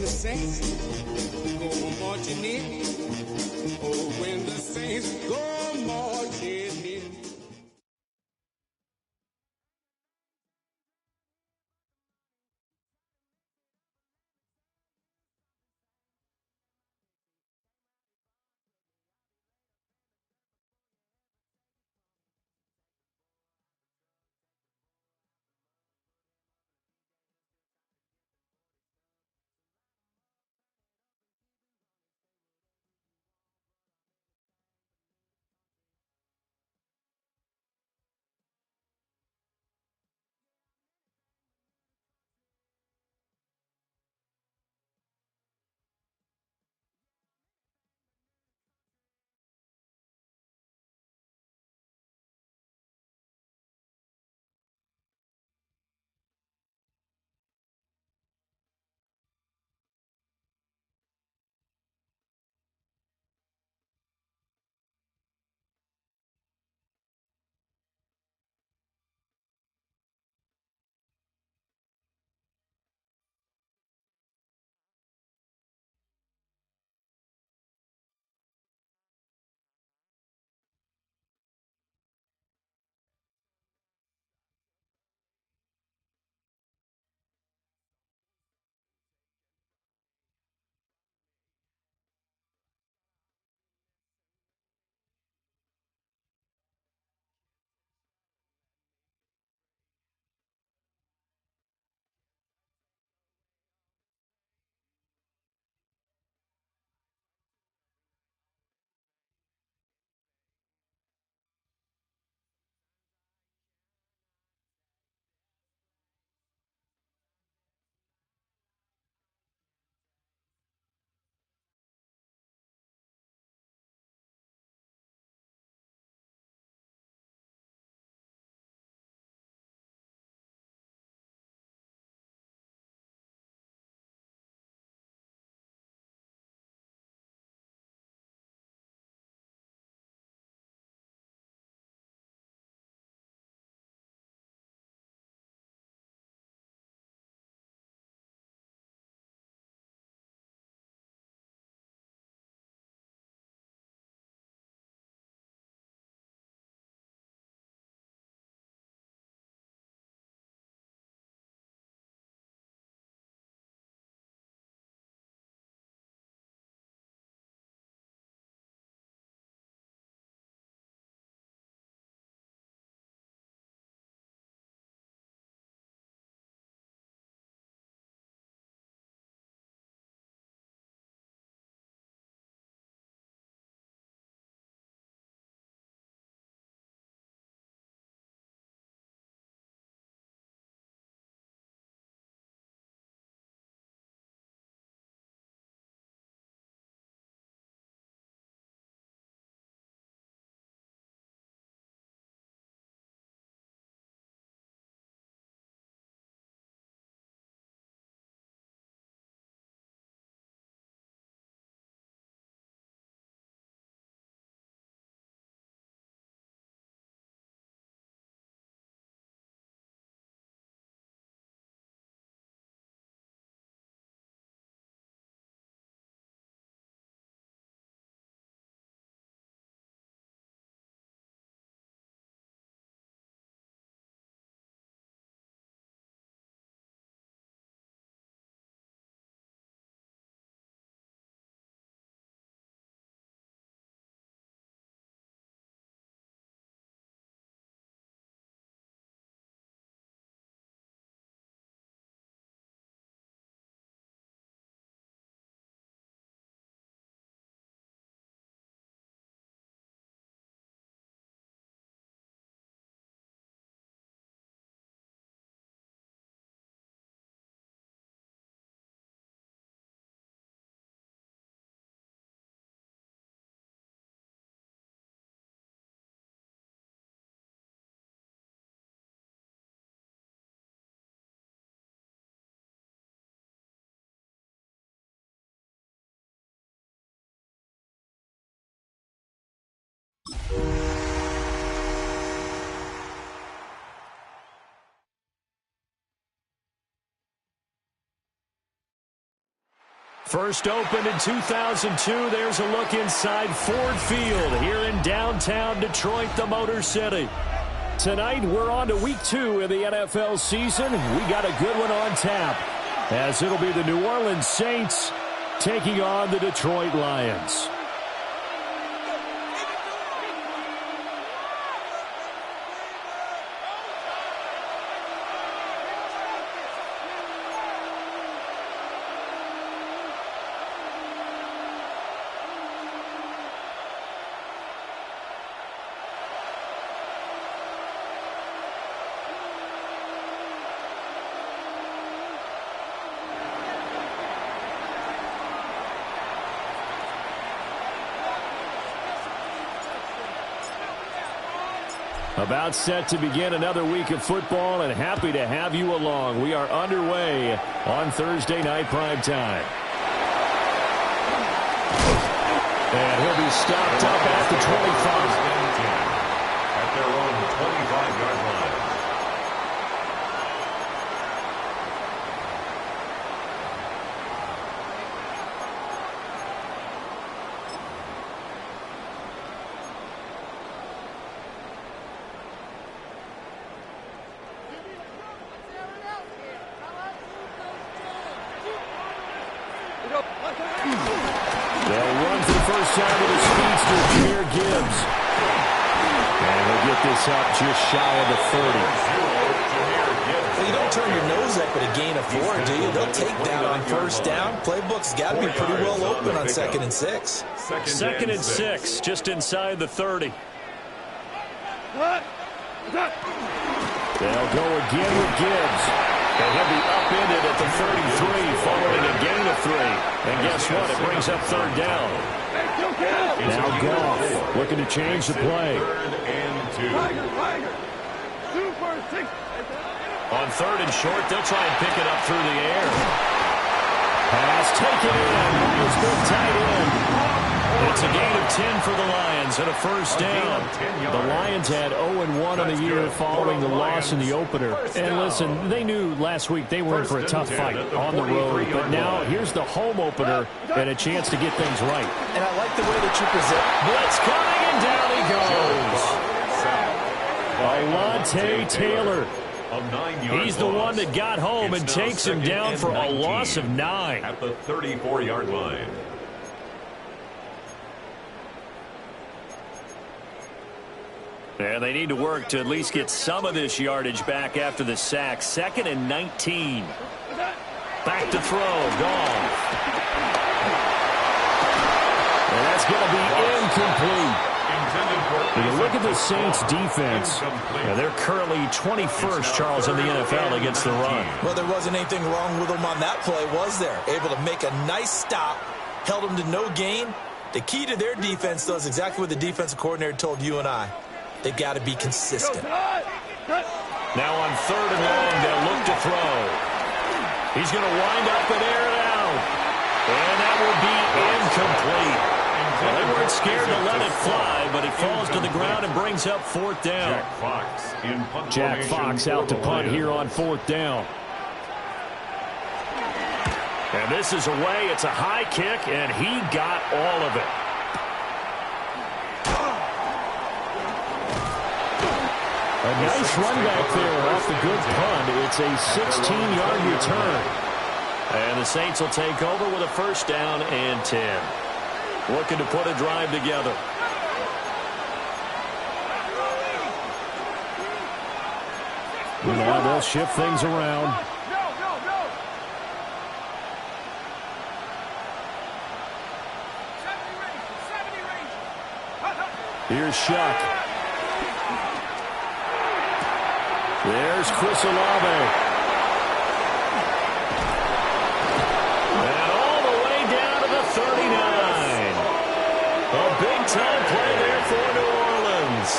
the saints go marching in, oh, when the saints go marching in. First opened in 2002. There's a look inside Ford Field here in downtown Detroit, the Motor City. Tonight, we're on to week 2 of the NFL season. We got a good one on tap, as it'll be the New Orleans Saints taking on the Detroit Lions. About set to begin another week of football, and happy to have you along. We are underway on Thursday night primetime. And he'll be stopped up at the 25. At their own 25-yard line. They'll run for the first time with the speedster, Jahmyr Gibbs. And he'll get this up just shy of the 30. Well, you don't turn your nose up at a gain of 4, do you? They'll take that on first down. Playbook's got to be pretty well open on 2nd and 6. Second and 6, just inside the 30. They'll go again with Gibbs. And he'll be upended at the 33 following a gain of 3. And guess what? It brings up 3rd down. Now Goff looking to change the play. 3rd and 2. On 3rd and short, they'll try and pick it up through the air. Pass taken in. It's good tight end. It's a gain of 10 for the Lions and a first down. The Lions had 0-1 on the year following the loss in the opener. And listen, they knew last week they were in for a tough fight on the road. But now here's the home opener and a chance to get things right. And I like the way that you present. Blitz coming, and down he goes. Alontae Taylor. He's the one that got home and takes him down for a loss of 9. At the 34-yard line. And they need to work to at least get some of this yardage back after the sack. 2nd and 19. Back to throw. Goff. And that's going to be incomplete. When you look at the Saints defense, they're currently 21st, Charles, in the NFL against the run. Well, there wasn't anything wrong with them on that play, was there? Able to make a nice stop, held them to no gain. The key to their defense, though, is exactly what the defensive coordinator told you and I. They've got to be consistent. Now on 3rd and long, they'll look to throw. He's going to wind up and air it out. And that will be incomplete. Well, they weren't scared to let it fly, but it falls to the ground and brings up 4th down. Jack Fox out to punt here on 4th down. And this is away. It's a high kick, and he got all of it. A nice run back there off the good punt. It's a 16-yard return. And the Saints will take over with a first down and 10. Looking to put a drive together. Now they'll shift things around. Here's Shuck. There's Chris Olave. And all the way down to the 39. A big-time play there for New Orleans.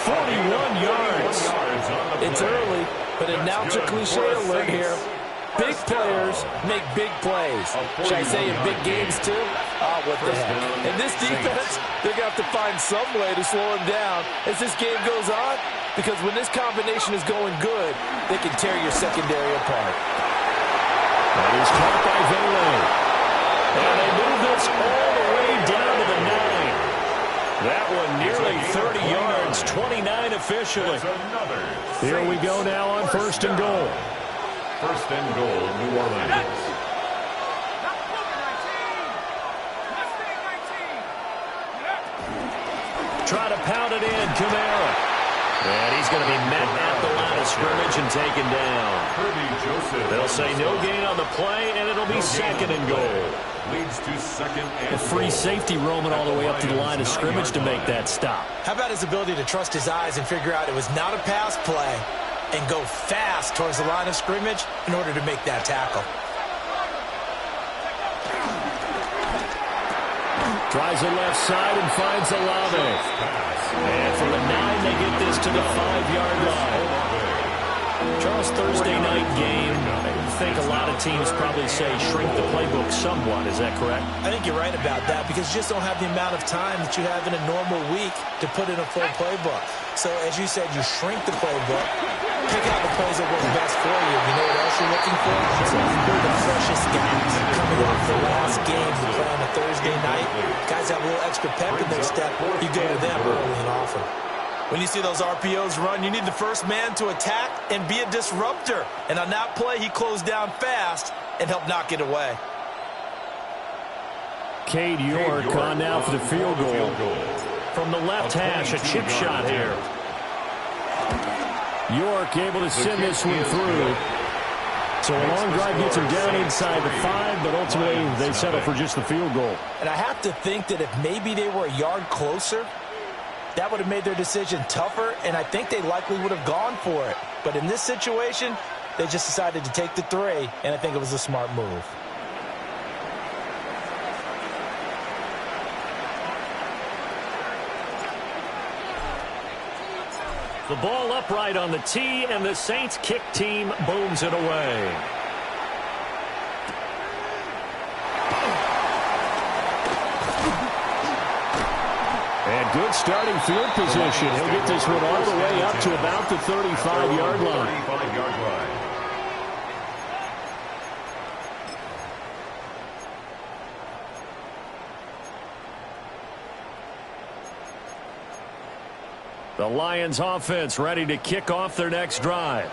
41 yards. It's early, but announcer cliche alert here. Big players make big plays. Should I say in big games, too? Oh, what the heck. And this defense, they're going to have to find some way to slow him down as this game goes on. Because when this combination is going good, they can tear your secondary apart. That is caught by Vele. And they move this all the way down to the 9. That one nearly 30 yards, 29 officially. Here we go now on 1st and goal. 1st and goal, New Orleans. Try to pound it in, Kamara. And he's going to be met at the line of scrimmage and taken down. They'll say no gain on the play, and it'll be 2nd and goal. Leads to 2nd and A free safety roaming all the way up to the line of scrimmage to make that stop. How about his ability to trust his eyes and figure out it was not a pass play and go fast towards the line of scrimmage in order to make that tackle. Tries the left side and finds Olave. And from the 9, they get this to the 5-yard line. Charles, Thursday night game, I think a lot of teams probably say shrink the playbook somewhat. Is that correct? I think you're right about that because you just don't have the amount of time that you have in a normal week to put in a full playbook. So, as you said, you shrink the playbook, pick out the plays that work best for you. You know what else you're looking for? The freshest guys coming off the last game to play on a Thursday night. Guys have a little extra pep in their step. You go to them early and often. When you see those RPOs run, you need the first man to attack and be a disruptor. And on that play, he closed down fast and helped knock it away. Cade York on now for the field goal. From the left hash, a chip shot here. York able to send this one through. So a long drive gets him down inside the 5, but ultimately they settle for just the field goal. And I have to think that if maybe they were a yard closer, that would have made their decision tougher, and I think they likely would have gone for it. But in this situation, they just decided to take the 3, and I think it was a smart move. The ball upright on the tee, and the Saints kick team booms it away. And good starting field position. He'll get this one all the way up to about the 35-yard line. 35-yard line. The Lions offense ready to kick off their next drive.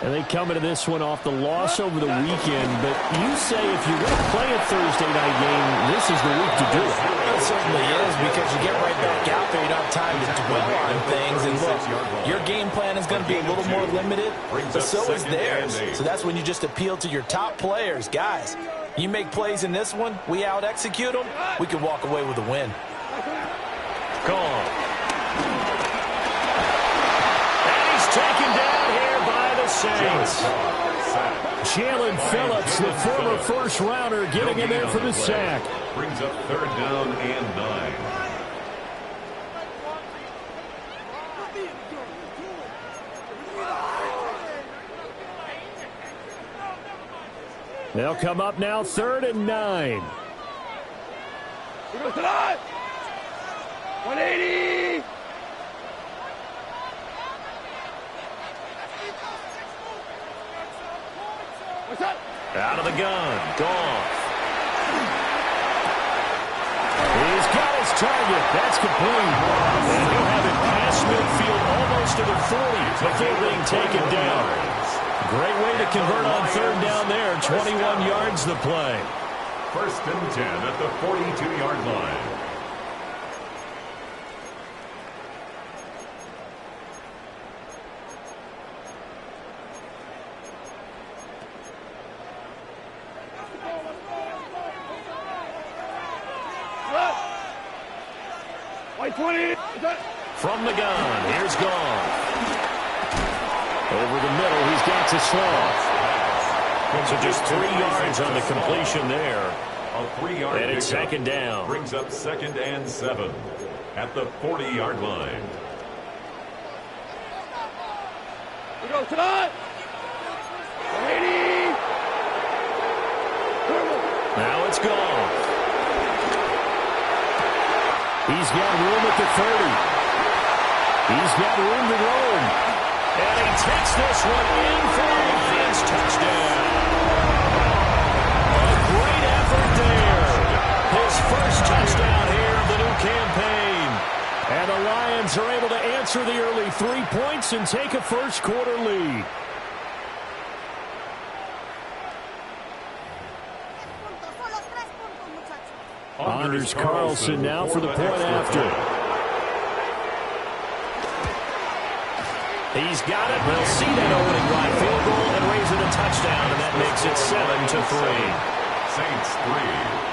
And they come into this one off the loss over the weekend. But you say if you're going to play a Thursday night game, this is the week to do it. It certainly is because you get right back out there. You don't have time to dwell on things. And look, your game plan is going to be a little more limited, but so is theirs. So that's when you just appeal to your top players. Guys, you make plays in this one, we out-execute them, we can walk away with a win. Gone. Taken down here by the Saints. Jalen Phillips, the former first-rounder, getting in there for the sack. Brings up 3rd down and 9. They'll come up now 3rd and 9. 180. Out of the gun. Goff. He's got his target. That's complete. And he'll have it past midfield almost to the 40 before being taken down. Great way to convert on 3rd down there. 21 yards the play. 1st and 10 at the 42-yard line. From the gun, here's Goff. Over the middle, he's got to Sloth. So just 3 yards on the completion there. A 3-yard And it's pickup 2nd down. Brings up 2nd and 7 at the 40-yard line. We go tonight. 180. Now it's Goff. He's got room at the 30. He's got room to roam. And he takes this one in for a Lions touchdown. A great effort there. Lions are able to answer the early 3 points and take a first-quarter lead. Anders Carlson now for the point after. He's got it. We'll see that opening right field goal and raise it a touchdown, and that makes it 7-3. Saints 3.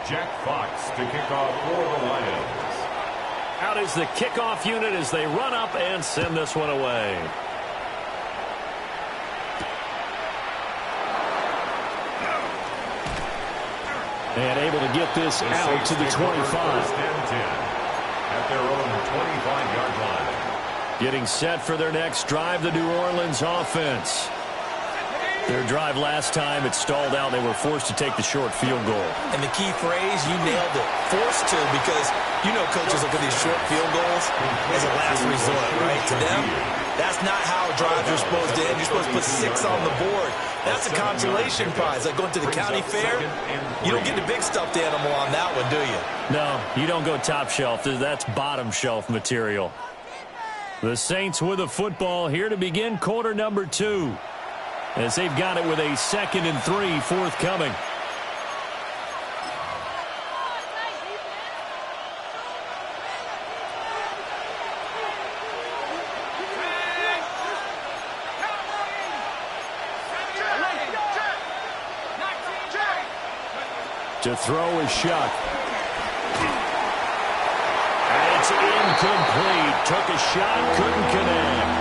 Jack Fox to kick off for the Lions. Out is the kickoff unit as they run up and send this one away. And able to get this out to the 25. First and 10 at their own 25-yard line. Getting set for their next drive, the New Orleans offense. Their drive last time, it stalled out. They were forced to take the short field goal. And the key phrase, you nailed it, forced to, because you know coaches look at these short field goals as a last resort, right? To them, that's not how drives are supposed to end. You're supposed to put 6 on the board. That's a consolation prize. Like going to the county fair, you don't get the big stuffed animal on that one, do you? No, you don't go top shelf. That's bottom shelf material. The Saints with the football here to begin quarter number 2. As they've got it with a 2nd and 3 forthcoming. To throw is Shuck. And it's incomplete. Took a shot, couldn't connect.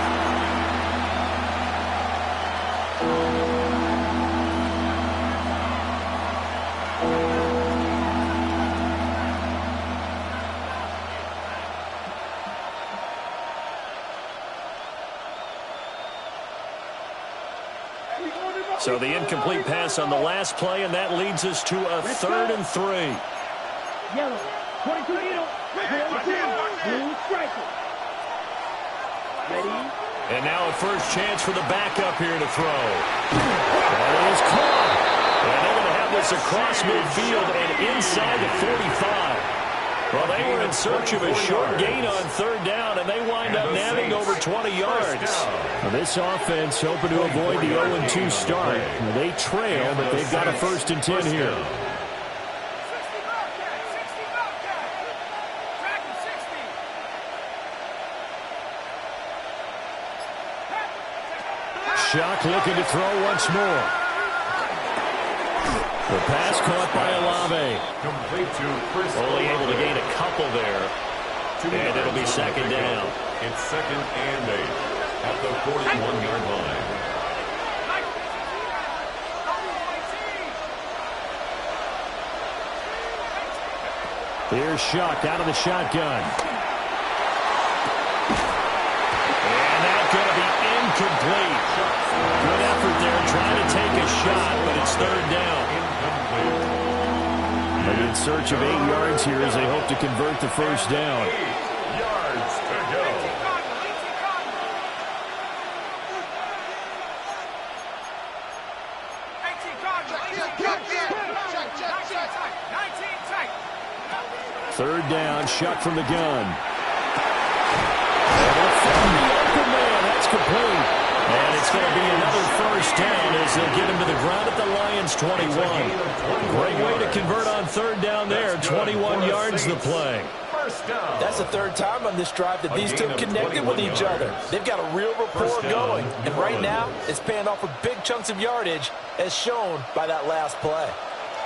So the incomplete pass on the last play, and that leads us to a 3rd and 3. Yellow, 22 needle, blue striker. Ready? And now a first chance for the backup here to throw. That is caught. And they're going to have this across midfield and inside the 45. Well, they were in search of a short gain on 3rd down, and they wind up nabbing over 20 yards. Now, this offense hoping to avoid the 0-2 start. Now, they trail, but they've got a 1st and 10 here. Shuck looking to throw once more. The pass caught by Olave. Complete to Chris. Only able to gain a couple there. And it'll be 2nd down. It's 2nd and 8 at the 41-yard line. Here's Shuck out of the shotgun. And that's going to be incomplete. Good effort there trying to take a shot, but it's 3rd down. And in search of 8 yards here as they hope to convert the first down. 8 yards to go. Third down, Shuck from the gun. And they'll find the open man. That's complete. And it's going to be another first down as they'll get him to the ground at the Lions' 21. Great way to convert on 3rd down there. 21 yards the play. That's the 3rd time on this drive that these two have connected with each other. They've got a real rapport going. And right now, it's paying off with big chunks of yardage, as shown by that last play.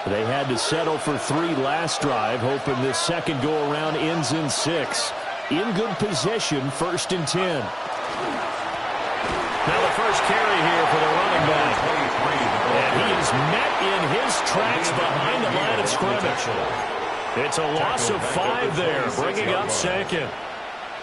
They had to settle for 3 last drive, hoping this second go-around ends in 6. In good position, 1st and 10. Now the first carry here for the running back. And he is met in his tracks behind the line of scrimmage. It's a loss of 5 there, bringing up 2nd.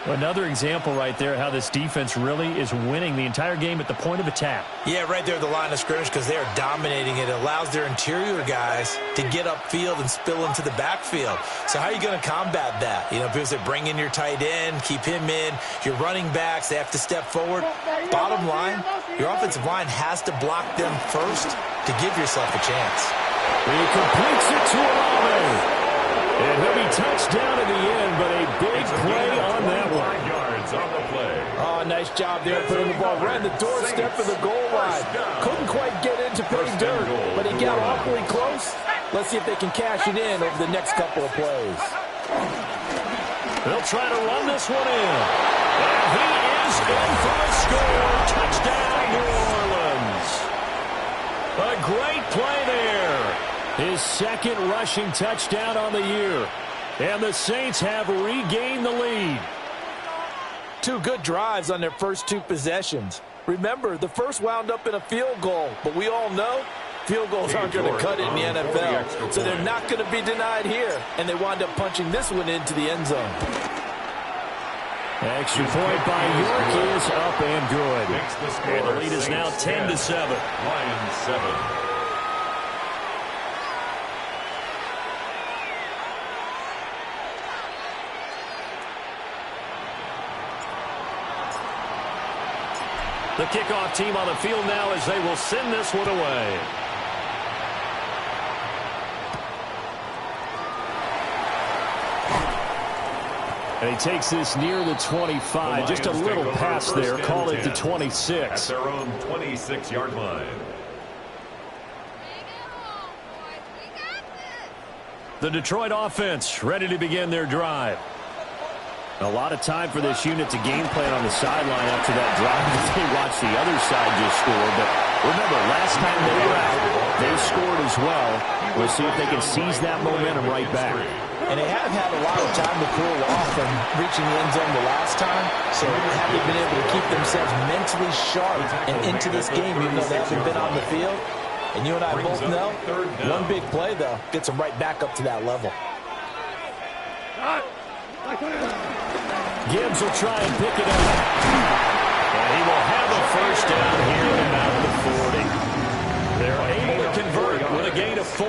Another example right there how this defense really is winning the entire game at the point of attack. Yeah, right there at the line of scrimmage because they are dominating it. It allows their interior guys to get upfield and spill into the backfield. So how are you going to combat that? You know, people say bring in your tight end, keep him in. Your running backs, they have to step forward. Bottom line, your offensive line has to block them first to give yourself a chance. He completes it to Olave. And he'll be touchdown in the end, but a big play on that one. 5 yards on the play. Oh, nice job there putting the ball right in the doorstep of the goal line. Couldn't quite get into pay dirt, but he got awfully close. Let's see if they can cash it in over the next couple of plays. They'll try to run this one in. And he is in for a score. Touchdown, New Orleans. A great play there. His second rushing touchdown on the year. And the Saints have regained the lead. 2 good drives on their first 2 possessions. Remember, the first wound up in a field goal, but we all know field goals aren't going to cut it in the NFL. So they're not going to be denied here. And they wound up punching this one into the end zone. Extra point by York is up and good. And the lead is now 10-7. Lions 7. The kickoff team on the field now as they will send this one away. And he takes this near the 25. Just a little pass there. Call it the 26. At their own 26-yard line. The Detroit offense ready to begin their drive. A lot of time for this unit to game plan on the sideline after that drive. They watched the other side just score. But remember, last time they were out, they scored as well. We'll see if they can seize that momentum right back. And they have had a lot of time to cool off from reaching the end zone the last time. So have they been able to keep themselves mentally sharp and into this game even though they haven't been on the field? And you and I both know, one big play, though, gets them right back up to that level. Gibbs will try and pick it up. And he will have a first down here and out of the 40. They're able to convert with a gain of 4.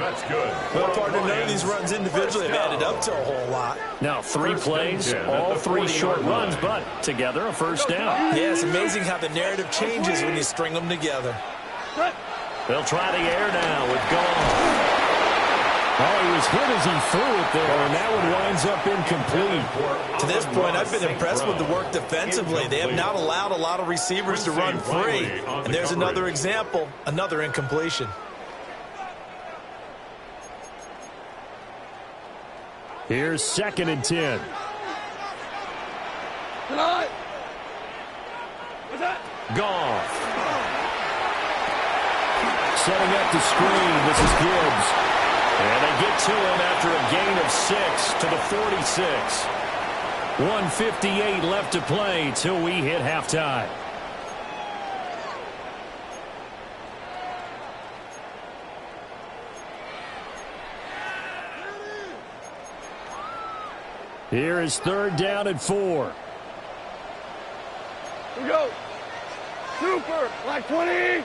That's good. Well, partner, none of these runs individually have added up to a whole lot. Now 3 plays, all 3 short runs, but together a first down. Yeah, it's amazing how the narrative changes when you string them together. They'll try the air now with Goff. Oh, he was hit as he threw it there, and that one winds up incomplete. To this point, I've been impressed with the work defensively. They have not allowed a lot of receivers to run free. And there's another example, another incompletion. Here's 2nd and 10. Goff. Setting up the screen. This is Gibbs. And they get to him after a gain of 6 to the 46. 1:58 left to play till we hit halftime. Here is 3rd down and 4. Here we go. Super. Like 20.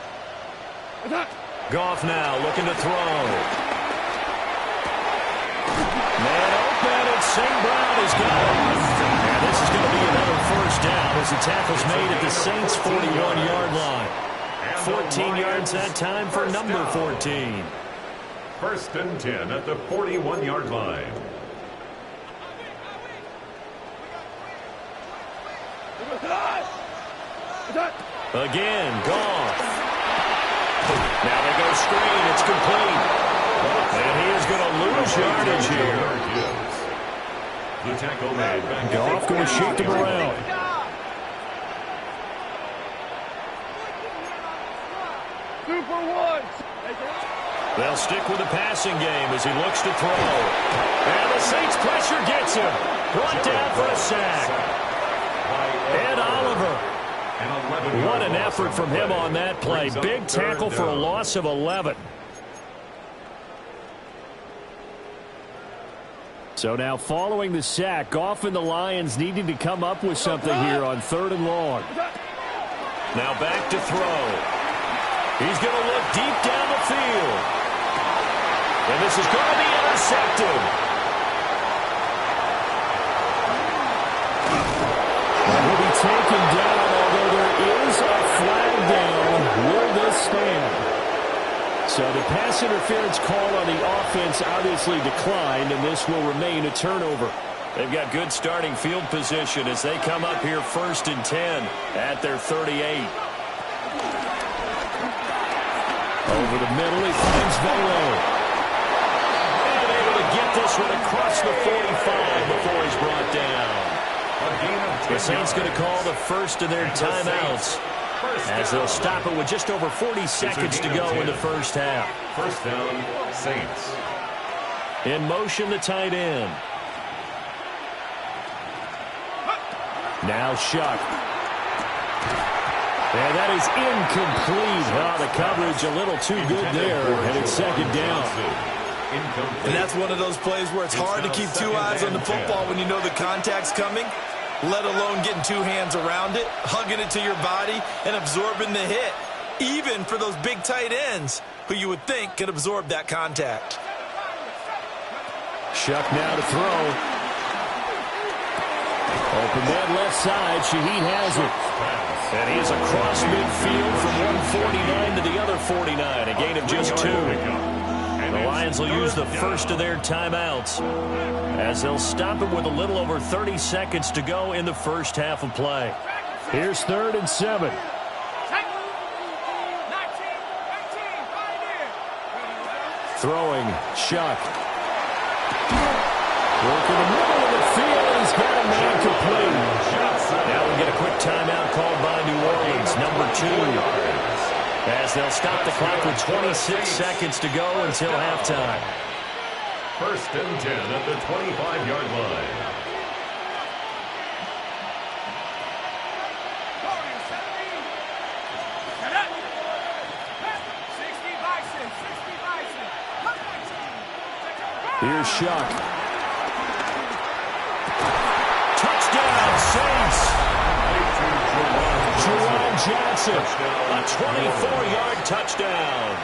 Goff now looking to throw. Man open, and St. Brown is gone. And this is going to be another first down as the tackle's made at the Saints' 41-yard line. 14 yards that time for number 14. 1st and 10 at the 41-yard line. Again, Goff. Now they go screen. It's complete. And he is going to lose yardage here. The tackle made back. Goff going to shift him around. Super 1. They'll stick with the passing game as he looks to throw. And the Saints pressure gets him. Brought down for a sack. Ed Oliver. What an effort from him on that play. Big tackle for a loss of 11. So now following the sack, Goff and the Lions needing to come up with something here on 3rd and long. Now back to throw. He's going to look deep down the field. And this is going to be intercepted. Will be taken down, although there is a flag down. Will this stand? So the pass interference call on the offense obviously declined, and this will remain a turnover. They've got good starting field position as they come up here 1st and 10 at their 38. Over the middle, he finds Velo. And able to get this one across the 45 before he's brought down. The Saints going to call the first of their timeouts as they'll stop it with just over 40 seconds to go in the first half. First down, Saints. In motion, the tight end. Now Shuck. And that is incomplete. Oh, the coverage a little too good there, and it's 2nd down. And that's one of those plays where it's hard to keep 2 eyes on the football when you know the contact's coming, let alone getting 2 hands around it, hugging it to your body, and absorbing the hit, even for those big tight ends who you would think could absorb that contact. Shuck now to throw. Open man left side. Shaheed has it. And he is across midfield from one 49 to the other 49, a gain of just 2. The Lions will use the first of their timeouts as they'll stop it with a little over 30 seconds to go in the first half of play. Here's 3rd and 7. Throwing, Shuck. Working the middle of the field. He's got a man complete. Now we get a quick timeout called by New Orleans, number 2. As they'll stop the clock with 26 seconds to go until halftime. 1st and 10 at the 25-yard line. Here's Shuck. Touchdown, Saints! Juwan Johnson. A 24-yard touchdown.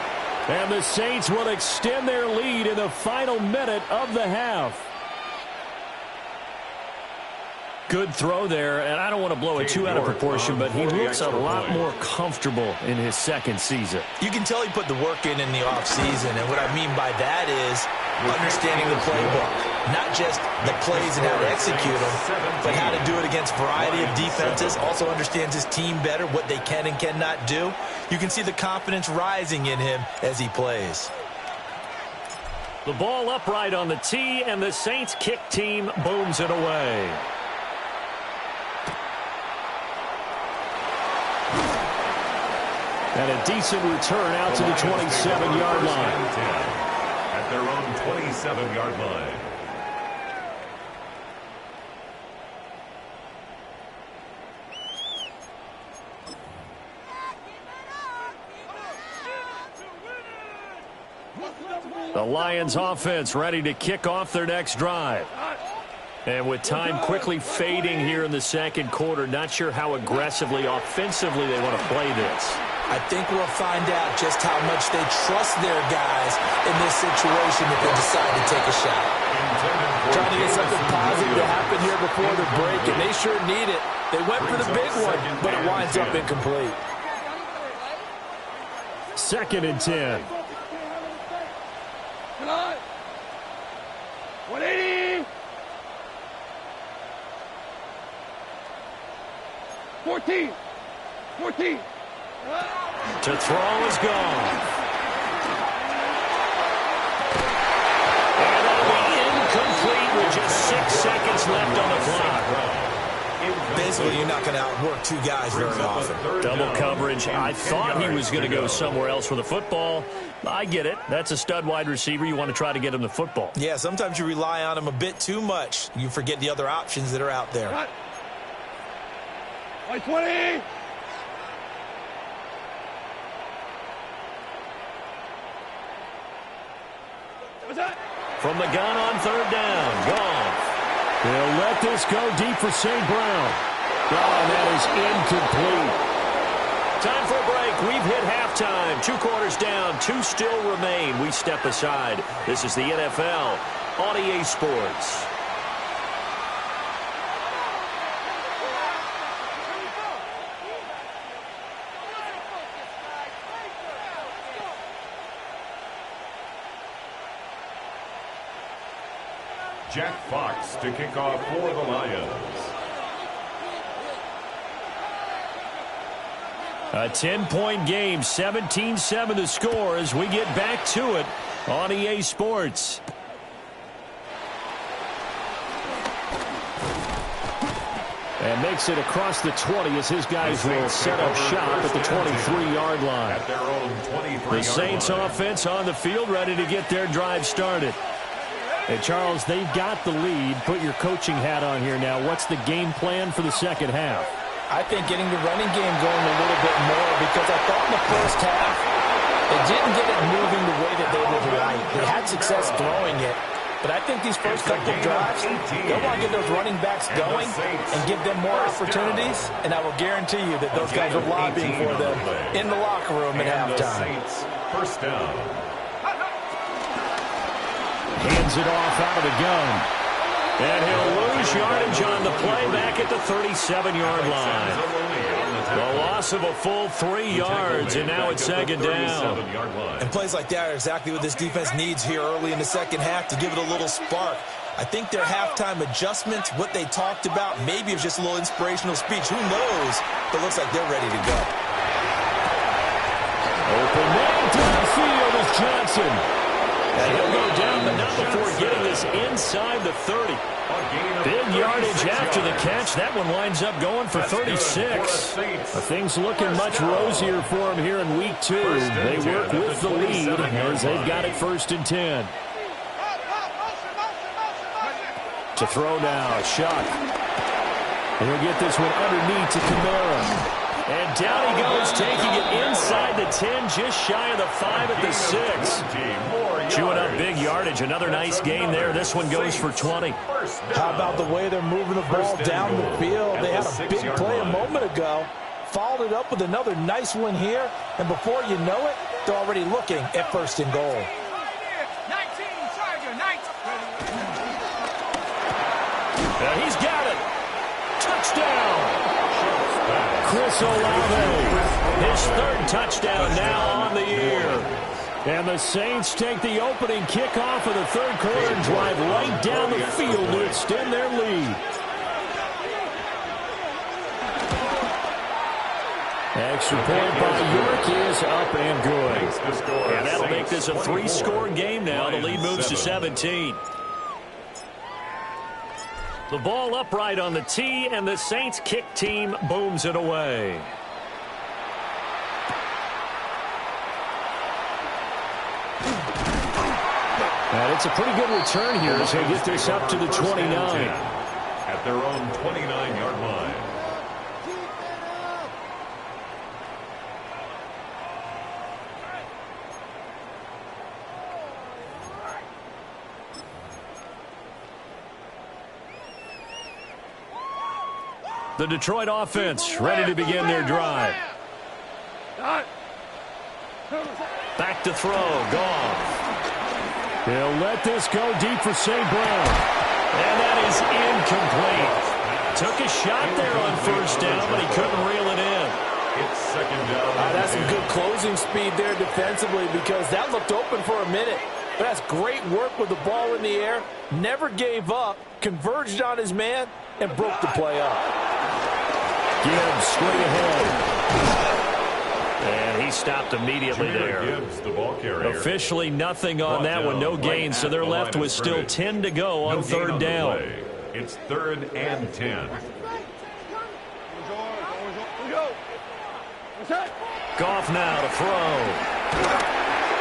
And the Saints will extend their lead in the final minute of the half. Good throw there, and I don't want to blow it too out of proportion, but he looks a lot more comfortable in his 2nd season. You can tell he put the work in the offseason, and what I mean by that is understanding the playbook. Not just the plays and how to execute them, but how to do it against a variety of defenses. Also understands his team better, what they can and cannot do. You can see the confidence rising in him as he plays. The ball upright on the tee, and the Saints kick team booms it away. And a decent return out to the 27-yard line. At their own 27-yard line. The Lions offense ready to kick off their next drive. And with time quickly fading here in the 2nd quarter, not sure how aggressively, offensively they want to play this. I think we'll find out just how much they trust their guys in this situation if they decide to take a shot. Trying to get something positive to happen here before the break, and they sure need it. They went for the big one, but it winds up incomplete. 2nd and 10. 180. 14. To throw is gone. And that'll be incomplete with just 6 seconds left on the clock. Basically, you're not going to outwork 2 guys very often. Double coverage. I thought he was going to go somewhere else with the football. I get it. That's a stud wide receiver. You want to try to get him the football. Yeah, sometimes you rely on him a bit too much. You forget the other options that are out there. 20. from the gun on third down. Goff. They'll let this go deep for St. Brown. Oh, that is incomplete. Time for a break. We've hit halftime. 2 quarters down. 2 still remain. We step aside. This is the NFL on EA Sports. Jack Fox to kick off for the Lions. A 10-point game, 17-7 to score as we get back to it on EA Sports. And makes it across the 20 as his guys will set up shop at the 23-yard line. At their own 23-yard line. The Saints offense on the field ready to get their drive started. Hey, Charles, they've got the lead. Put your coaching hat on here now. What's the game plan for the second half? I think getting the running game going a little bit more, because I thought in the first half they didn't get it moving the way that they would like. They had success throwing it, but I think these first couple of drives, they'll want to get those running backs going and give them more opportunities, and I will guarantee you that those guys are lobbying for them in the locker room at halftime. First down. Hands it off out of the gun. And he'll lose yardage on the play back at the 37-yard line. The loss of a full 3 yards, and now it's second down. And plays like that are exactly what this defense needs here early in the second half to give it a little spark. I think their halftime adjustments, what they talked about, maybe it was just a little inspirational speech. Who knows? But it looks like they're ready to go. Open man downfield is Johnson. And he'll go down, but not before getting this inside the 30. Big yardage after the catch. That one winds up going for 36. Things looking much rosier for him here in week 2. They work with the lead as they've got it 1st and 10. To throw now, Shuck. He'll get this one underneath to Kamara. And down he goes, taking it inside the 10, just shy of the 5 at the 6. Chewing up big yardage. Another nice gain there. This one goes for 20. How about the way they're moving the ball down the field? They had a big play a moment ago. Followed it up with another nice one here. And before you know it, they're already looking at 1st and goal. 19, Charger, 19. He's got it. Touchdown. Chris Olave, his 3rd touchdown now on the year. And the Saints take the opening kickoff of the 3rd quarter and drive right down the field to extend their lead. Extra point by York is up and good. And that'll make this a 3-score game now. The lead moves to 17. The ball upright on the tee, and the Saints kick team booms it away. And it's a pretty good return here as they get this up to the 29. At their own 29-yard line. The Detroit offense ready to begin their drive. Back to throw. Goff. He'll let this go deep for St. Brown. And that is incomplete. Took a shot there on 1st down, but he couldn't reel it in. It's 2nd down. That's some good closing speed there defensively, because that looked open for a minute. But that's great work with the ball in the air. Never gave up. Converged on his man and broke the play up. Gibbs straight ahead. And he stopped immediately there. Gibbs, the ball carrier. Officially nothing on that one. No gain, so they're left with still 10 to go on 3rd down. It's 3rd and 10. Goff now to throw.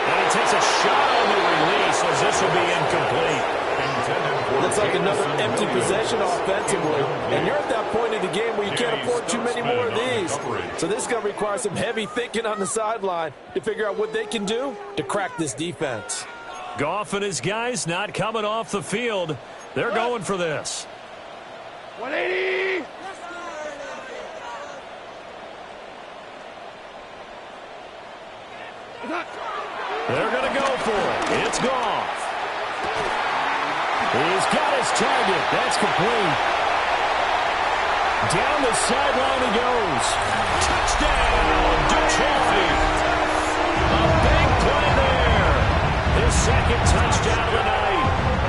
And he takes a shot on the release as this will be incomplete. Looks like another empty possession offensively. And you're at that point in the game where you can't afford too many more of these. So this is going to require some heavy thinking on the sideline to figure out what they can do to crack this defense. Goff and his guys not coming off the field. They're going for this. 180. They're going to go for it. It's Goff. He's got his target. That's complete. Down the sideline he goes. Touchdown, Duchovny. A big play there. His second touchdown of the night.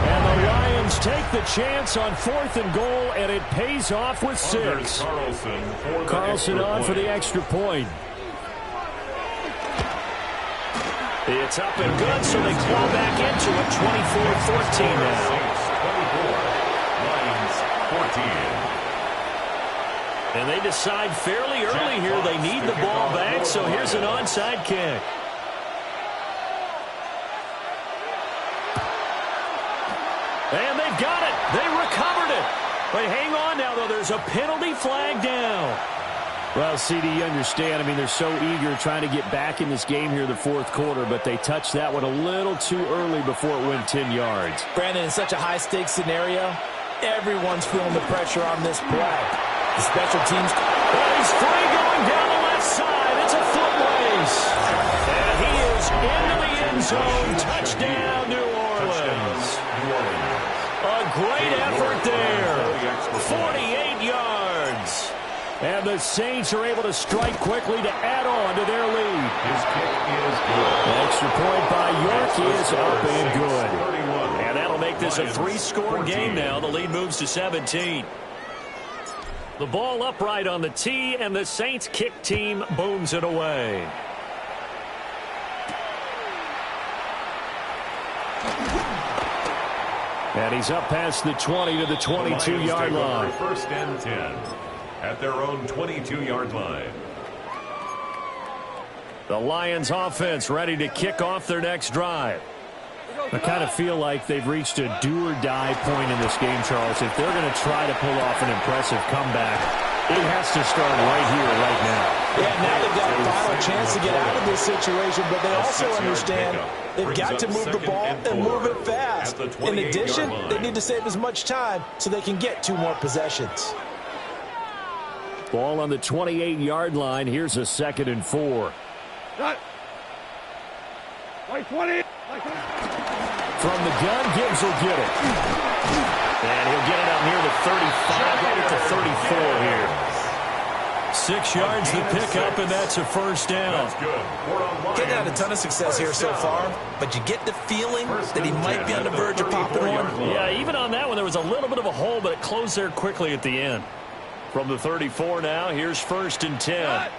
And the Lions take the chance on 4th and goal, and it pays off with 6. Carlson on for the extra point. It's up and good, so they claw back into it. 24-14 now. 24, Lions 14. And they decide fairly early here they need the ball back, so here's an onside kick. And they've got it. They recovered it. But hang on now, though. There's a penalty flag down. Well, CD, you understand. I mean, they're so eager trying to get back in this game here in the 4th quarter, but they touched that one a little too early before it went 10 yards. Brandon, in such a high-stakes scenario, everyone's feeling the pressure on this play. The special teams. Well, he's free going down the left side. It's a foot race. And he is into the end zone. Touchdown, New Orleans. A great effort there. 48 yards. And the Saints are able to strike quickly to add on to their lead. His kick is good. The extra point by York is up and good. And that'll make this a 3-score game now. The lead moves to 17. The ball upright on the tee, and the Saints kick team booms it away. And he's up past the 20 to the 22-yard line. 1st and 10 at their own 22-yard line. The Lions offense ready to kick off their next drive. I kind of feel like they've reached a do-or-die point in this game, Charles. If they're going to try to pull off an impressive comeback, it has to start right here, right now. Yeah, now they've got a final chance to get out of this situation, but they also understand they've got to move the ball and move it fast. In addition, they need to save as much time so they can get 2 more possessions. Ball on the 28-yard line. Here's a 2nd and 4. Like 20. From the gun, Gibbs will get it. And he'll get it out near the 35, right at the 34 here. 6 yards the pickup, and that's a 1st down. Getting had a ton of success here so far, but you get the feeling that he might be on the verge of popping one. Yeah, even on that one, there was a little bit of a hole, but it closed there quickly at the end. From the 34 now, here's 1st and 10.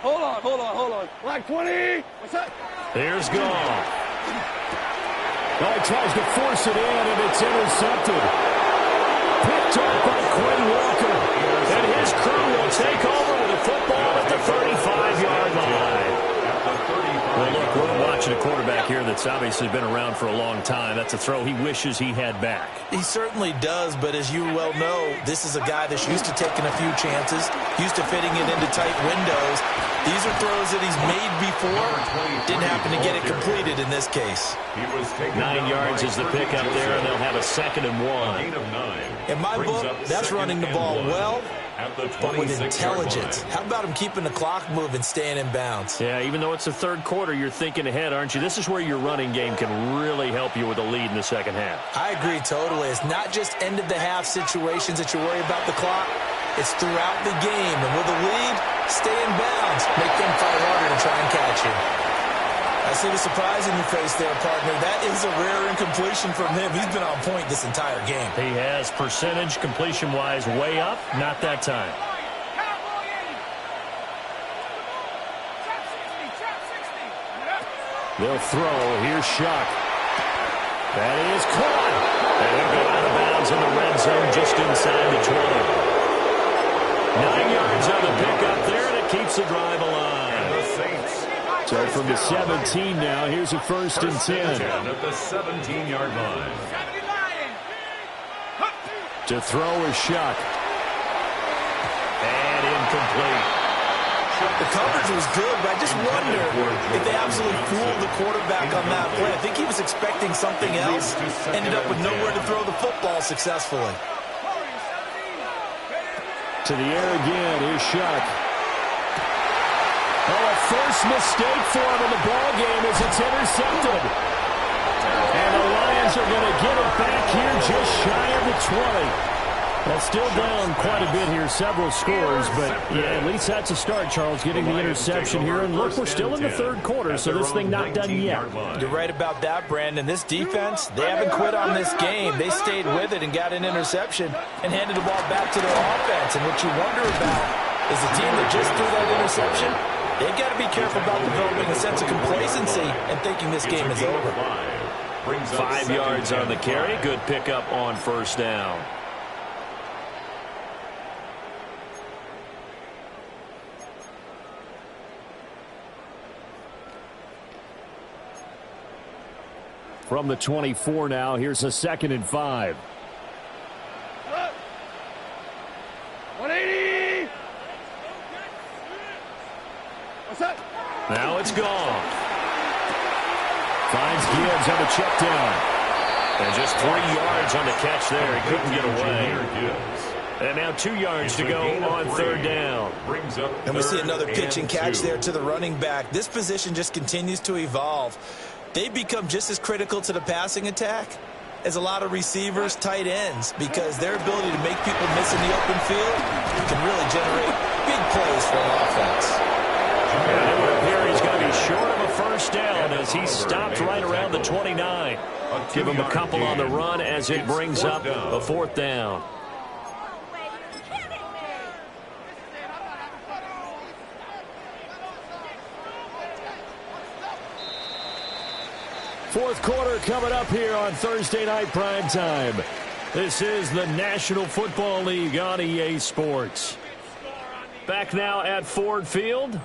Hold on. Like 20. What's that? Here's Goff. Oh, he tries to force it in, and it's intercepted. Picked up by Quinn Walker. And his crew will take over with a football at the 35-yard line. Well, look, we're watching a quarterback here that's obviously been around for a long time. That's a throw he wishes he had back. He certainly does, but as you well know, this is a guy that's used to taking a few chances, used to fitting it into tight windows. These are throws that he's made before. Didn't happen to get it completed in this case. 9 yards is the pickup there, and they'll have a 2nd and 1. In my book, that's running the ball well, but with intelligence. How about him keeping the clock moving, staying in bounds? Yeah, even though it's the 3rd quarter, you're thinking ahead, aren't you? This is where your running game can really help you with a lead in the 2nd half. I agree totally. It's not just end-of-the-half situations that you worry about the clock. It's throughout the game. And with a lead, stay in bounds. Make them fight harder to try and catch you. I see the surprise in your face there, partner. That is a rare incompletion from him. He's been on point this entire game. He has percentage, completion-wise, way up. Not that time. They'll throw. Here's Shuck. That is caught. And he'll go out of bounds in the red zone just inside the 20. 9 yards on the pickup there, and it keeps the drive alive. So from the 17 now, here's a 1st and 10. At the 17-yard line. To throw is Shuck. And incomplete. The coverage was good, but I just wonder if they absolutely fooled the quarterback on that play. I think he was expecting something else, ended up with nowhere to throw the football successfully. To the air again is Shuck. Oh, a first mistake for him in the ball game as it's intercepted. And the Lions are going to get it back here just shy of the 20. Well, still down quite a bit here, several scores, but yeah, at least that's a start, Charles, getting the interception here. And look, we're still in the third quarter, so this thing not done yet. You're right about that, Brandon. This defense, they haven't quit on this game. They stayed with it and got an interception and handed the ball back to their offense. And what you wonder about is the team that just threw that interception, they've got to be careful about developing a sense of complacency and thinking this game is over. 5 yards on the carry. Good pickup on first down. From the 24 now, here's a 2nd and 5. 180. What's that? Now it's gone. Finds Gibbs on the check down. And just 3 yards on the catch there. He couldn't get away. And now 2 yards to go on third down. And we see another pitch and catch there to the running back. This position just continues to evolve. They become just as critical to the passing attack as a lot of receivers, tight ends, because their ability to make people miss in the open field can really generate big plays for an offense. And here he's going to be short of a first down as he stopped right around the 29. Give him a couple on the run as it brings up a 4th down. Fourth quarter coming up here on Thursday Night Primetime. This is the National Football League on EA Sports. Back now at Ford Field.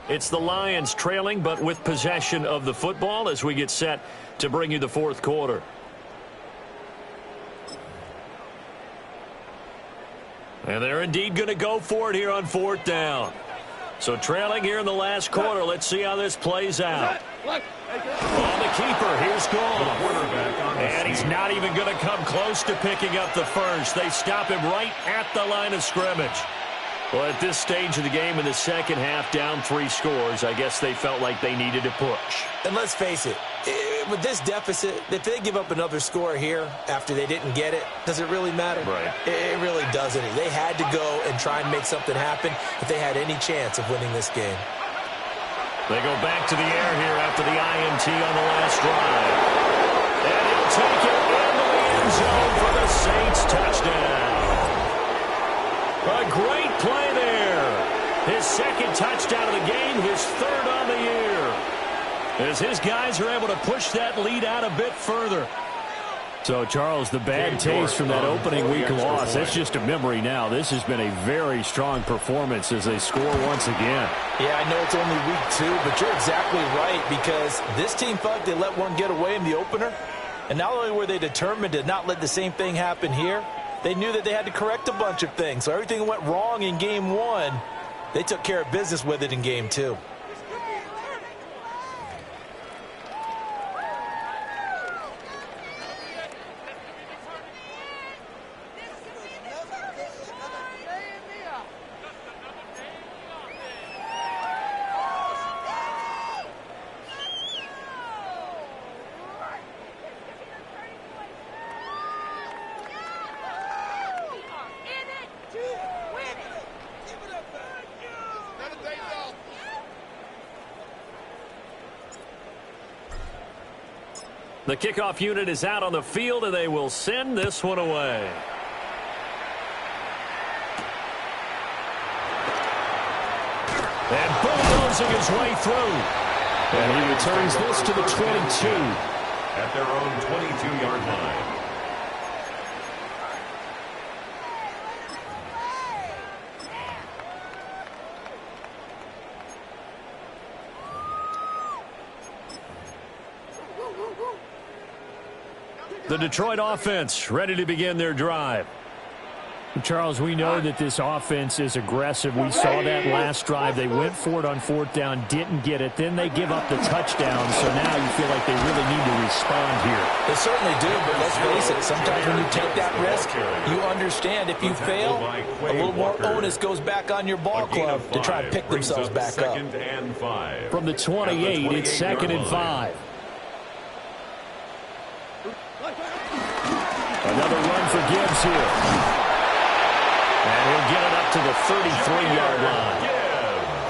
It's the Lions trailing, but with possession of the football as we get set to bring you the fourth quarter. And they're indeed going to go for it here on 4th down. So trailing here in the last quarter. Let's see how this plays out. On the keeper, here's Goff. And he's not even going to come close to picking up the first. They stop him right at the line of scrimmage. Well, at this stage of the game in the second half, down 3 scores, I guess they felt like they needed to push. And let's face it, with this deficit, if they give up another score here after they didn't get it, does it really matter? Right. It really doesn't. They had to go and try and make something happen if they had any chance of winning this game. They go back to the air here after the INT on the last drive. And he'll take it into the end zone for the Saints touchdown. A great play there. His 2nd touchdown of the game, his 3rd on the year. As his guys are able to push that lead out a bit further. So, Charles, the bad taste from that opening week loss, that's just a memory now. This has been a very strong performance as they score once again. Yeah, I know it's only week 2, but you're exactly right, because this team thought they let one get away in the opener. And not only were they determined to not let the same thing happen here, they knew that they had to correct a bunch of things. So everything went wrong in game 1. They took care of business with it in game 2. The kickoff unit is out on the field, and they will send this one away. And bulldozing his way through. And he returns this to the 22. At their own 22-yard line. The Detroit offense ready to begin their drive. Charles, we know that this offense is aggressive. We saw that last drive. They went for it on fourth down, didn't get it. Then they give up the touchdown, so now you feel like they really need to respond here. They certainly do, but let's face it, sometimes when you take that risk, you understand if you fail, a little more onus goes back on your ball club to try and pick themselves back up. From the 28, it's 2nd and 5. Another run for Gibbs here. And he'll get it up to the 33-yard line.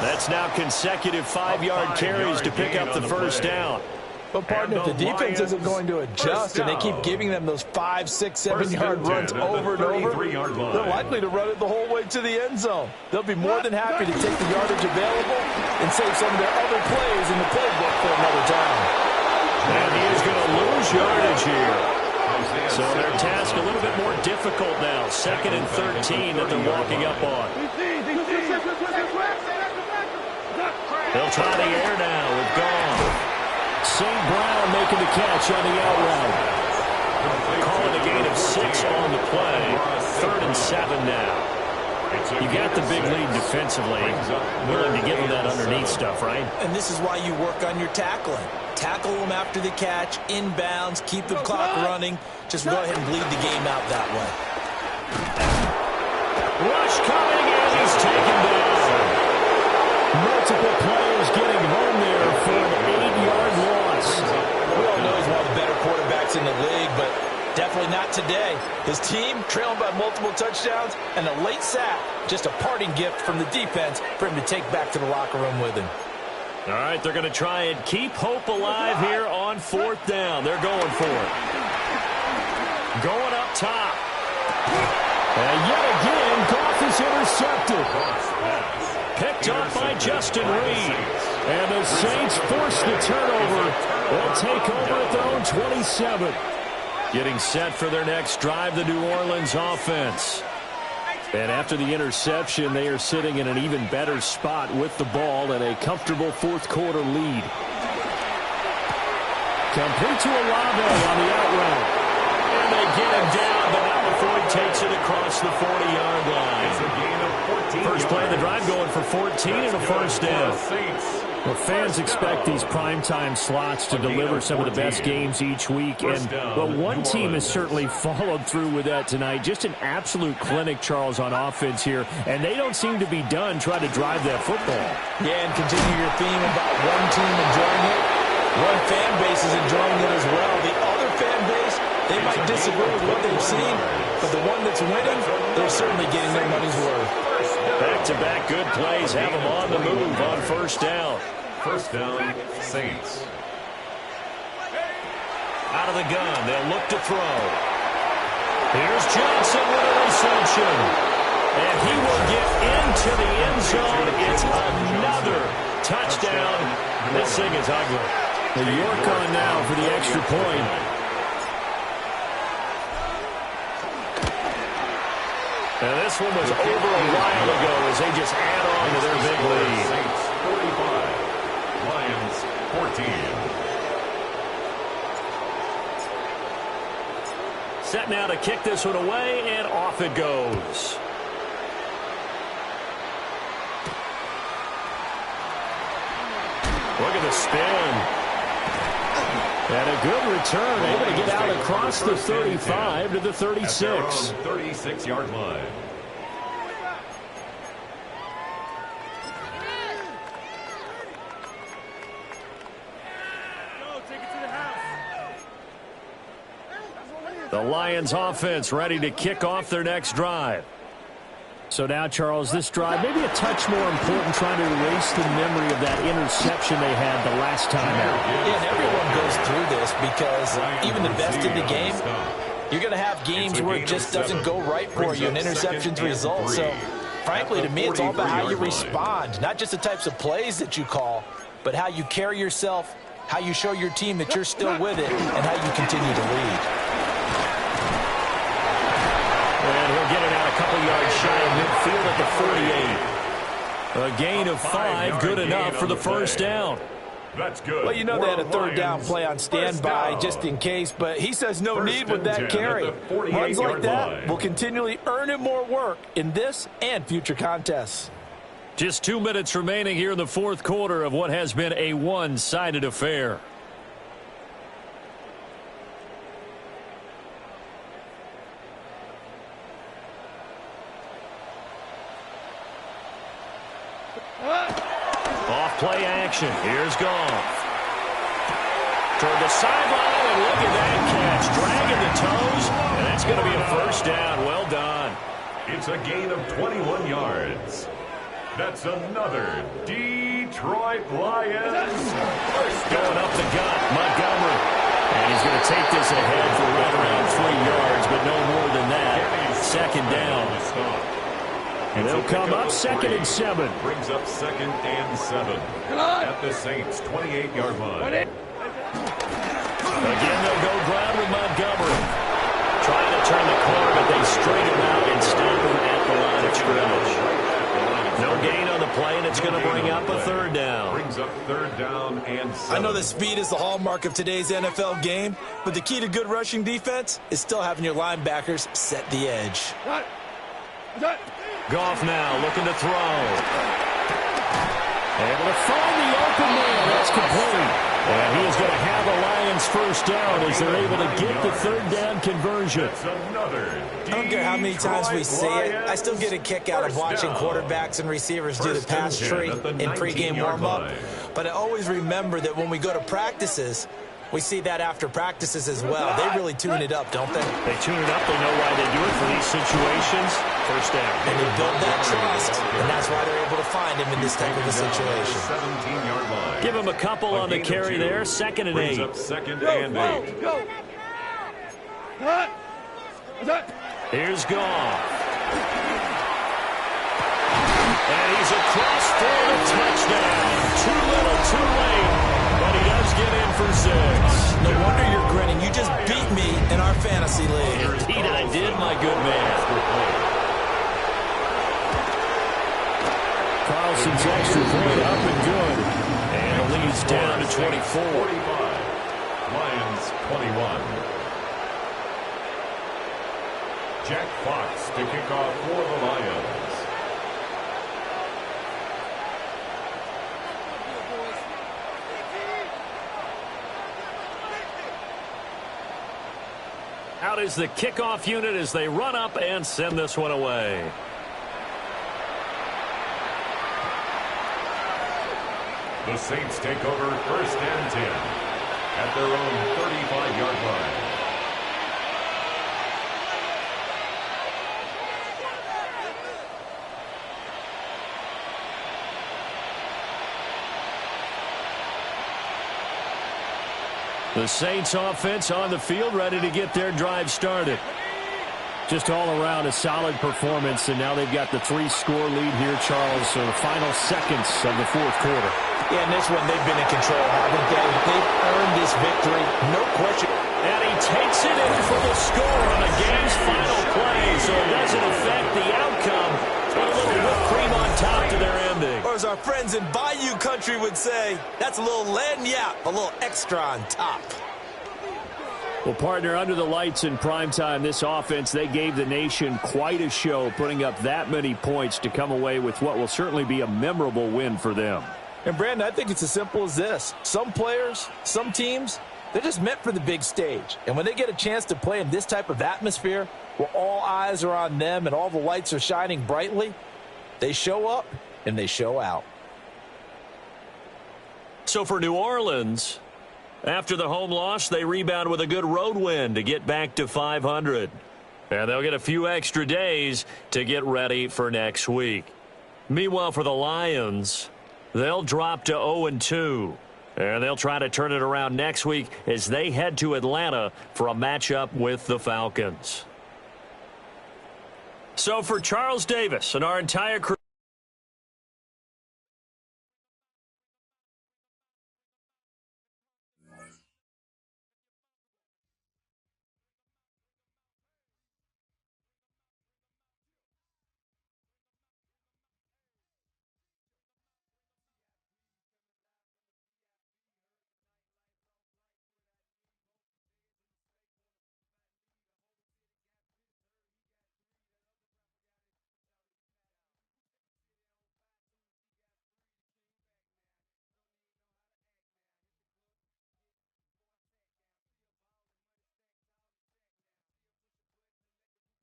That's now consecutive 5-yard carries to pick up the first down. But, partner, if the defense isn't going to adjust and they keep giving them those 5, 6, 7-yard runs over and over, they're likely to run it the whole way to the end zone. They'll be more than happy to take the yardage available and save some of their other plays in the playbook for another time. And he is going to lose yardage here. So their task a little bit more difficult now. 2nd and 13 that they're walking up on. They'll try the air now with Gone. St. Brown making the catch on the out route. Calling a gain of 6 on the play. 3rd and 7 now. You got the big lead defensively. Willing to give them that underneath stuff, right? And this is why you work on your tackling. Tackle them after the catch, inbounds, keep the clock running. Just go ahead and bleed the game out that way. Rush coming, and he's taken down. Multiple players getting home there for an 8-yard loss. We all know he's one of the better quarterbacks in the league, but definitely not today. His team trailing by multiple touchdowns, and a late sack, just a parting gift from the defense for him to take back to the locker room with him. All right, they're going to try and keep hope alive here on 4th down. They're going for it. Going up top. And yet again, Goff is intercepted. Picked up by Justin Reed. And the Saints force the turnover. They'll take over at their own 27. Getting set for their next drive, the New Orleans offense. And after the interception, they are sitting in an even better spot with the ball and a comfortable fourth-quarter lead. Complete to Olave on the out route. And they get him down, but not before he takes it across the 40-yard line. First play of the drive going for 14 and a first down. Well, fans expect these primetime slots to deliver some of the best games each week, and but one team has certainly followed through with that tonight. Just an absolute clinic, Charles, on offense here, and they don't seem to be done trying to drive that football. Yeah, and continue your theme about one team enjoying it. One fan base is enjoying it as well. The other fan base, they might disagree with what they've seen, but the one that's winning, they're certainly getting their money's worth. Back-to-back good plays have them on the move on first down. First down, Saints. Out of the gun, they'll look to throw. Here's Johnson with a reception. And he will get into the end zone. It's another touchdown. This thing is ugly. The York on now for the extra point. And this one was over a while ago as they just add on to their big lead. Saints 45, Lions 14. Set now to kick this one away, and off it goes. Look at the spin. And a good return, able to get out across the 35 to the 36. 36-yard line. The Lions offense ready to kick off their next drive. So now, Charles, this drive maybe a touch more important, trying to erase the memory of that interception they had the last time out. Yeah, and everyone goes through this because even the best in the game, you're going to have games where it just doesn't go right for you, and interceptions result. So, frankly, to me, it's all about how you respond, not just the types of plays that you call, but how you carry yourself, how you show your team that you're still with it, and how you continue to lead. And he'll get it out a couple yards shy of midfield at the 48. A gain of 5, good enough for the first down. That's good. Well, you know they had a third down play on standby just in case, but he says no need with that carry. Runs like that will continually earn him more work in this and future contests. Just 2 minutes remaining here in the fourth quarter of what has been a one-sided affair. Off play action. Here's Goff. Toward the sideline, and look at that catch. Dragging the toes, and that's going to be a first down. Well done. It's a gain of 21 yards. That's another Detroit Lions. Going up the gut, Montgomery. And he's going to take this ahead for right around 3 yards, but no more than that. Second down. And they'll come up 2nd and 7. Brings up 2nd and 7 at the Saints' 28-yard line. Again, they'll go ground with Montgomery. Trying to turn the corner, but they straight him out and stop him at the line of scrimmage. No gain on the play, and it's going to bring up a third down. Brings up 3rd down and 7. I know that speed is the hallmark of today's NFL game, but the key to good rushing defense is still having your linebackers set the edge. Goff now looking to throw. Able to find the open man. That's complete. And he is going to have a Lions first down as they're able to get the 3rd down conversion. I don't care how many times we see it. I still get a kick out of watching quarterbacks and receivers do the pass tree in pregame warm-up. But I always remember that when we go to practices, we see that after practices as well. They really tune it up, don't they? They tune it up. They know why they do it for these situations. First down. And they build that trust, and that's why they're able to find him in this type of a situation. 17-yard line. Give him a couple on the carry there. 2nd and 8. Up 2nd and 8. Here's Goff. And he's across for the touchdown. Too little, too late. But he does get in for 6. No wonder you're grinning. You just beat me in our fantasy league. Indeed, I did, my good man. Carlson's extra point up and good. And it leads down to 24. 45. Lions 21. Jack Fox to kick off for the Lions. Out is the kickoff unit as they run up and send this one away. The Saints take over 1st and 10 at their own 35-yard line. The Saints offense on the field, ready to get their drive started. Just all around a solid performance, and now they've got the 3-score lead here, Charles. So the final seconds of the fourth quarter. Yeah, in this one, they've been in control, haven't they? They've earned this victory, no question. And he takes it in for the score on the game's final play, so it doesn't affect the outcome. But a little whipped cream on top to their ending. Or as our friends in Bayou Country would say, that's a little lagniappe, a little extra on top. Well, partner, under the lights in primetime, this offense, they gave the nation quite a show, putting up that many points to come away with what will certainly be a memorable win for them. And, Brandon, I think it's as simple as this. Some players, some teams, they're just meant for the big stage. And when they get a chance to play in this type of atmosphere, where all eyes are on them and all the lights are shining brightly, they show up and they show out. So for New Orleans, after the home loss, they rebound with a good road win to get back to 500. And they'll get a few extra days to get ready for next week. Meanwhile, for the Lions, they'll drop to 0-2. And they'll try to turn it around next week as they head to Atlanta for a matchup with the Falcons. So for Charles Davis and our entire crew,